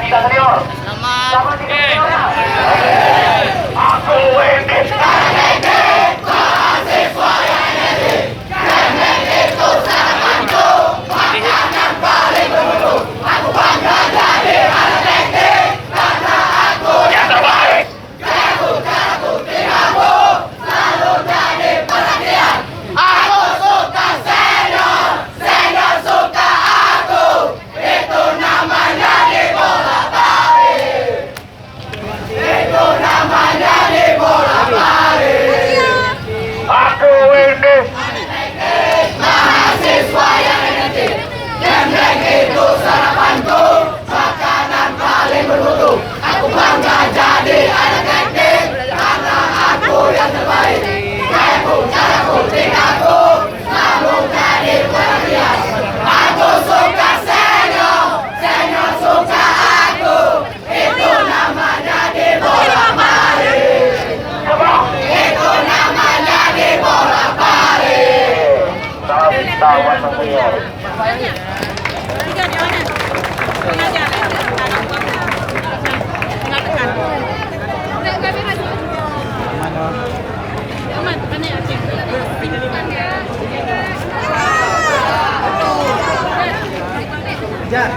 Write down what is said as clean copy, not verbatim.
kita senior. Selamat. Sama kita seniornya. Aku ini. Yang terbaik. Aku suka senior, senior suka aku. Itu namanya di bola balik. Itu namanya di bola balik. Aku ini. Mahasiswa yang energi. Gembleng itu sarapanku, makanan paling bermutu. Aku bangga jadi anak teknik karena aku yang terbaik. Gayaku, caraku, tingkahku selalu jadi perhatian. Aku suka senior, senior suka aku. Itu namanya di bola balik. Itu namanya di bola balik. Tahu senior. Tiga di mana? Sengaja. Tinggal tekan. Aman, mana ya? Jar.